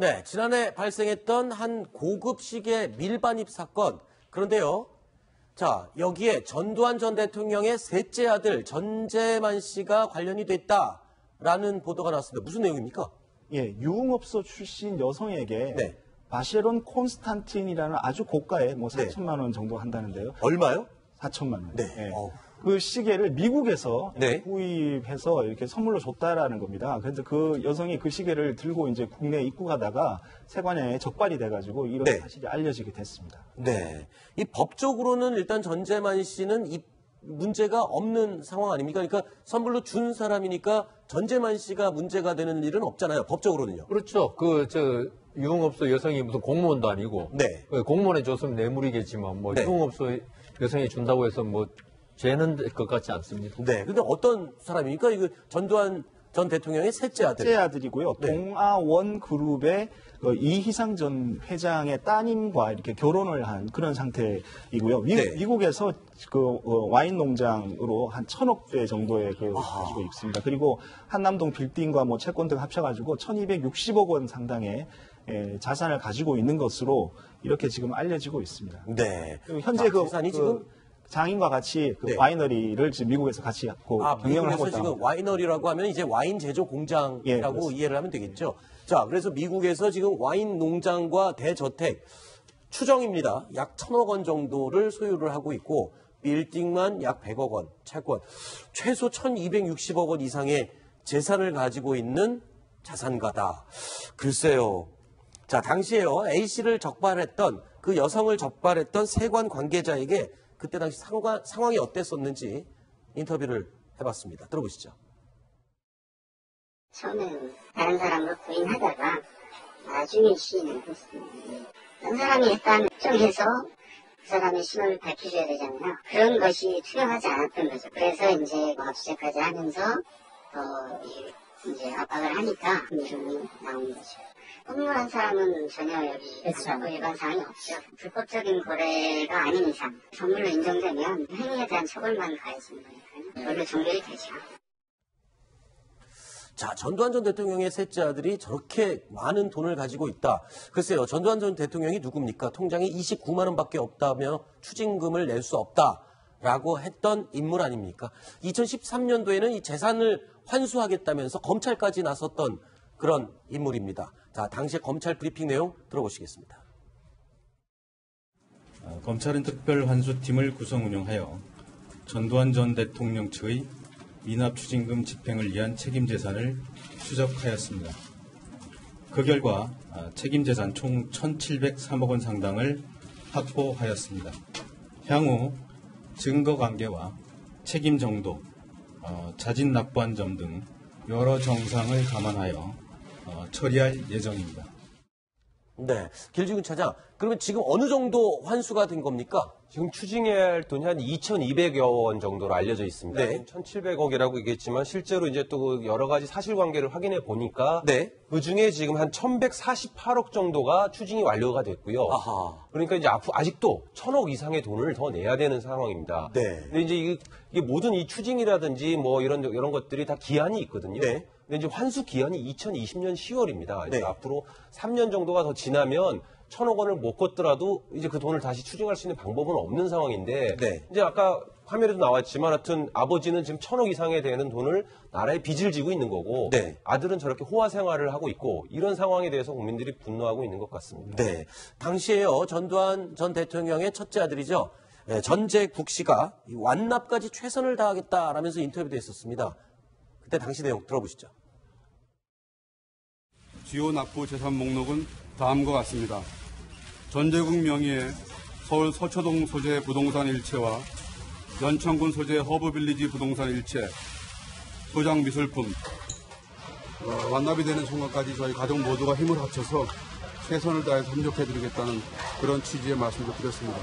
네, 지난해 발생했던 한 고급 시계 밀반입 사건. 그런데요. 자, 여기에 전두환 전 대통령의 셋째 아들 전재만 씨가 관련이 됐다라는 보도가 나왔습니다. 무슨 내용입니까? 예, 유흥업소 출신 여성에게 네. 바쉐론 콘스탄틴이라는 아주 고가의 뭐 4천만 원 정도 한다는데요. 얼마요? 4천만 원. 네. 예. 그 시계를 미국에서 네. 구입해서 이렇게 선물로 줬다라는 겁니다. 그래서 그 여성이 그 시계를 들고 이제 국내에 입국하다가 세관에 적발이 돼가지고 이런 네. 사실이 알려지게 됐습니다. 네. 이 법적으로는 일단 전재만 씨는 이 문제가 없는 상황 아닙니까? 그러니까 선물로 준 사람이니까 전재만 씨가 문제가 되는 일은 없잖아요. 법적으로는요. 그렇죠. 유흥업소 여성이 무슨 공무원도 아니고. 네. 공무원에 줬으면 뇌물이겠지만, 네. 유흥업소 여성이 준다고 해서 죄는 될 것 같지 않습니다. 네. 근데 어떤 사람입니까? 이거 전두환 전 대통령의 셋째 아들. 셋째 아들이고요. 네. 동아원 그룹의 이희상 전 회장의 따님과 이렇게 결혼을 한 그런 상태이고요. 네. 미국에서 와인 농장으로 한 1,000억 정도의 가지고 있습니다. 그리고 한남동 빌딩과 채권 등 합쳐가지고 1,260억 원 상당의 자산을 가지고 있는 것으로 이렇게 지금 알려지고 있습니다. 네. 그리고 현재 재산이 지금 장인과 같이 네. 와이너리를 지금 미국에서 같이 경영을 하고 미국에서 있다. 지금 와이너리라고 하면 이제 와인 제조 공장이라고 이해를 하면 되겠죠. 자, 그래서 미국에서 지금 와인 농장과 대저택 추정입니다. 약 1,000억 원 정도를 소유를 하고 있고 빌딩만 약 100억 원, 채권 최소 1,260억 원 이상의 재산을 가지고 있는 자산가다. 글쎄요. 자, 당시에요. A씨를 적발했던 그 여성을 적발했던 세관 관계자에게 그때 당시 상황이 어땠었는지 인터뷰를 해봤습니다. 들어보시죠. 처음에는 다른 사람으로 부인하다가 나중에 시인을 했습니다. 어떤 사람이 했다면 특정해서 그 사람의 신원을 밝혀줘야 되잖아요. 그런 것이 투명하지 않았던 거죠. 그래서 이제 압수수색까지 하면서 이제 압박을 하니까 이름이 나온 거죠. 공무원한 사람은 전혀 여기 방법 위반 사항이 없죠. 불법적인 거래가 아닌 이상 선물로 인정되면 행위에 대한 처벌만 가해지는 거니까요. 별로 종결이 되죠. 자, 전두환 전 대통령의 셋째 아들이 저렇게 많은 돈을 가지고 있다. 글쎄요, 전두환 전 대통령이 누굽니까? 통장에 29만 원밖에 없다며 추징금을 낼 수 없다라고 했던 인물 아닙니까? 2013년도에는 이 재산을 환수하겠다면서 검찰까지 나섰던 그런 인물입니다. 자, 당시 검찰 브리핑 내용 들어보시겠습니다. 검찰은 특별환수팀을 구성 운영하여 전두환 전 대통령 측의 미납 추징금 집행을 위한 책임 재산을 추적하였습니다. 그 결과 책임 재산 총 1,703억 원 상당을 확보하였습니다. 향후 증거 관계와 책임 정도, 자진 납부한 점 등 여러 정상을 감안하여 처리할 예정입니다. 네, 길지군 차장. 그러면 지금 어느 정도 환수가 된 겁니까? 지금 추징해야 할 돈이 한 2,200여 원 정도로 알려져 있습니다. 네. 1,700억이라고 얘기했지만 실제로 이제 또 여러 가지 사실관계를 확인해 보니까 네. 그 중에 지금 한 1,148억 정도가 추징이 완료가 됐고요. 아하. 그러니까 이제 아직도 1,000억 이상의 돈을 더 내야 되는 상황입니다. 네. 근데 이제 이게 모든 이 추징이라든지 이런 것들이 다 기한이 있거든요. 네. 근데 이제 환수 기한이 2020년 10월입니다. 네. 앞으로 3년 정도가 더 지나면 1,000억 원을 못 걷더라도 이제 그 돈을 다시 추징할 수 있는 방법은 없는 상황인데 네. 이제 아까 화면에도 나왔지만 하여튼 아버지는 지금 1,000억 이상에 되는 돈을 나라에 빚을 지고 있는 거고 네. 아들은 저렇게 호화 생활을 하고 있고 이런 상황에 대해서 국민들이 분노하고 있는 것 같습니다. 네. 당시에요. 전두환 전 대통령의 첫째 아들이죠. 네, 전재국 씨가 완납까지 최선을 다하겠다라면서 인터뷰도 했었습니다. 그때 당시 내용 들어보시죠. 주요 납부 재산 목록은 다음과 같습니다. 전재국 명의의 서울 서초동 소재 부동산 일체와 연천군 소재 허브빌리지 부동산 일체, 소장 미술품, 완납이 되는 순간까지 저희 가족 모두가 힘을 합쳐서 최선을 다해서 협력해드리겠다는 그런 취지의 말씀을 드렸습니다.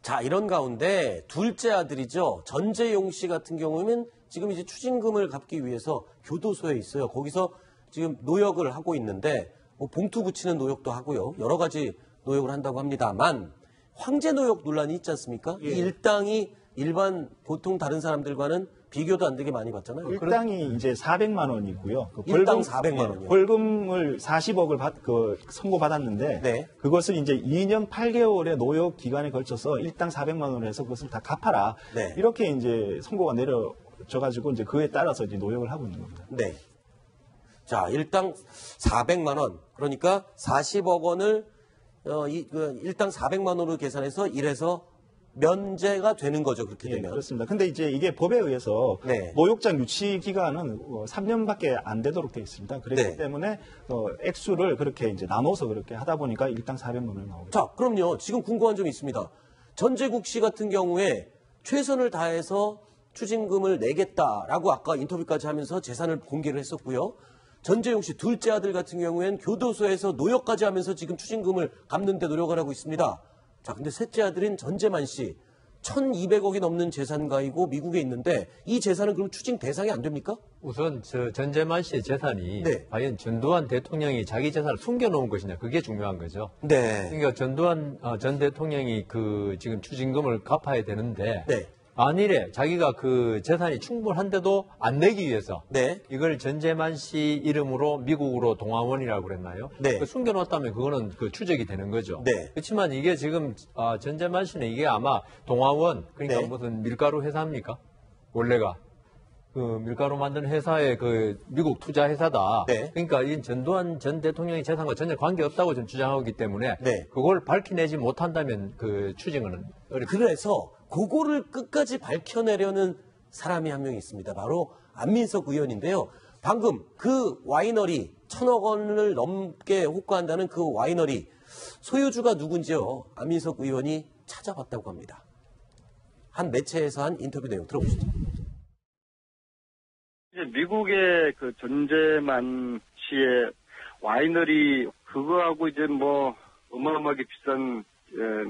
자, 이런 가운데 둘째 아들이죠. 전재용 씨 같은 경우는 지금 이제 추징금을 갚기 위해서 교도소에 있어요. 거기서 지금 노역을 하고 있는데 봉투 붙이는 노역도 하고요. 여러 가지 노역을 한다고 합니다만 황제 노역 논란이 있지 않습니까? 예. 이 일당이 일반 보통 다른 사람들과는 비교도 안 되게 많이 받잖아요. 일당이 이제 400만 원이고요. 그 일당 400만 원이요. 벌금을 40억을 선고받았는데 네. 그것을 이제 2년 8개월의 노역 기간에 걸쳐서 일당 400만 원을 해서 그것을 다 갚아라. 네. 이렇게 이제 선고가 내려져가지고 이제 그에 따라서 이제 노역을 하고 있는 겁니다. 네. 자, 일당 400만 원. 그러니까 40억 원을 일당 400만 원으로 계산해서 일해서 면제가 되는 거죠. 그렇게 예, 되면. 그렇습니다. 근데 이제 이게 법에 의해서 네. 노역장 유치 기간은 3년밖에 안 되도록 되어 있습니다. 그렇기 네. 때문에 액수를 그렇게 이제 나눠서 그렇게 하다 보니까 일당 400만 원이 나오고. 자, 그럼요. 지금 궁금한 점이 있습니다. 전재국 씨 같은 경우에 최선을 다해서 추징금을 내겠다라고 아까 인터뷰까지 하면서 재산을 공개를 했었고요. 전재용 씨 둘째 아들 같은 경우에는 교도소에서 노역까지 하면서 지금 추징금을 갚는 데 노력을 하고 있습니다. 자, 근데 셋째 아들인 전재만 씨 1,200억이 넘는 재산가이고 미국에 있는데 이 재산은 그럼 추징 대상이 안 됩니까? 우선 전재만 씨의 재산이 네. 과연 전두환 대통령이 자기 재산을 숨겨놓은 것이냐 그게 중요한 거죠. 네. 그러니까 전두환 전 대통령이 그 지금 추징금을 갚아야 되는데 네. 만일에 자기가 그 재산이 충분한데도 안 내기 위해서 네. 이걸 전재만 씨 이름으로 미국으로 동화원이라고 그랬나요? 네. 그 숨겨놓았다면 그거는 그 추적이 되는 거죠. 네. 그렇지만 이게 지금 전재만 씨는 이게 아마 동화원 그러니까 네. 무슨 밀가루 회사입니까? 원래가 그 밀가루 만드는 회사의 그 미국 투자 회사다. 네. 그러니까 이 전두환 전 대통령의 재산과 전혀 관계 없다고 좀 주장하기 때문에 네. 그걸 밝혀내지 못한다면 그 추징은 어렵다. 그래서 그거를 끝까지 밝혀내려는 사람이 한 명 있습니다. 바로 안민석 의원인데요. 방금 그 와이너리 1,000억 원을 넘게 호가한다는 그 와이너리 소유주가 누군지요. 안민석 의원이 찾아봤다고 합니다. 한 매체에서 한 인터뷰 내용 들어보시죠. 이제 미국의 그 전재만 씨의 와이너리 그거하고 이제 뭐 어마어마하게 비싼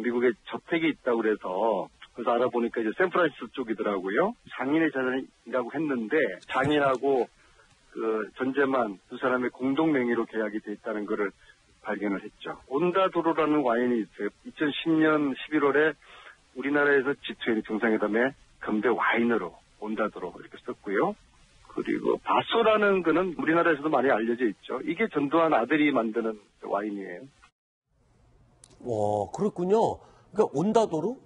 미국의 저택이 있다고 그래서 그래서 알아보니까 이제 샌프란시스코 쪽이더라고요. 장인의 재산이라고 했는데 장인하고 그 전재만 두 사람의 공동 명의로 계약이 돼 있다는 거를 발견을 했죠. 온다도로라는 와인이 있어요. 2010년 11월에 우리나라에서 G20 정상회담에 건배 와인으로 온다도로 이렇게 썼고요. 그리고 바소라는 거는 우리나라에서도 많이 알려져 있죠. 이게 전두환 아들이 만드는 와인이에요. 와, 그렇군요. 그러니까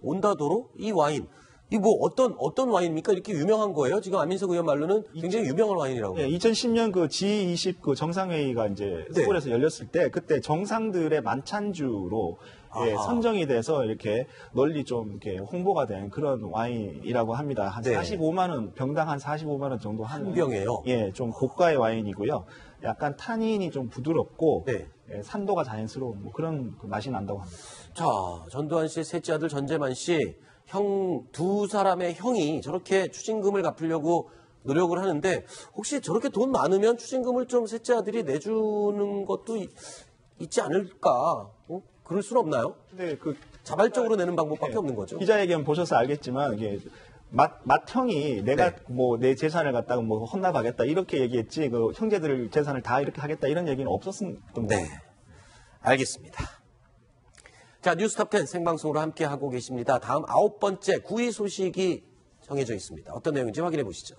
온다도로 이 와인. 이 뭐 어떤 와인입니까? 이렇게 유명한 거예요? 지금 안민석 의원 말로는 굉장히 유명한 와인이라고. 네, 2010년 그 G20 그 정상회의가 이제 네. 서울에서 열렸을 때 그때 정상들의 만찬주로 예, 선정이 돼서 이렇게 널리 좀 이렇게 홍보가 된 그런 와인이라고 합니다. 한 네. 45만 원, 병당 한 45만 원 정도 한 병이에요? 예, 좀 고가의 와인이고요. 약간 타닌이 좀 부드럽고 네. 예, 산도가 자연스러운 뭐 그런 그 맛이 난다고 합니다. 자, 전두환 씨의 셋째 아들 전재만 씨, 두 사람의 형이 저렇게 추징금을 갚으려고 노력을 하는데 혹시 저렇게 돈 많으면 추징금을 좀 셋째 아들이 내주는 것도 있지 않을까? 그럴 수는 없나요? 근데 그 자발적으로 내는 방법밖에 예, 없는 거죠. 기자회견 보셔서 알겠지만 이게 맏형이 내가 네. 뭐 내 재산을 갖다가 뭐 헌납하겠다 이렇게 얘기했지 그 형제들 재산을 다 이렇게 하겠다 이런 얘기는 없었던 거예요. 네, 알겠습니다. 자, 뉴스톱10 생방송으로 함께 하고 계십니다. 다음 9번째 9위 소식이 정해져 있습니다. 어떤 내용인지 확인해 보시죠.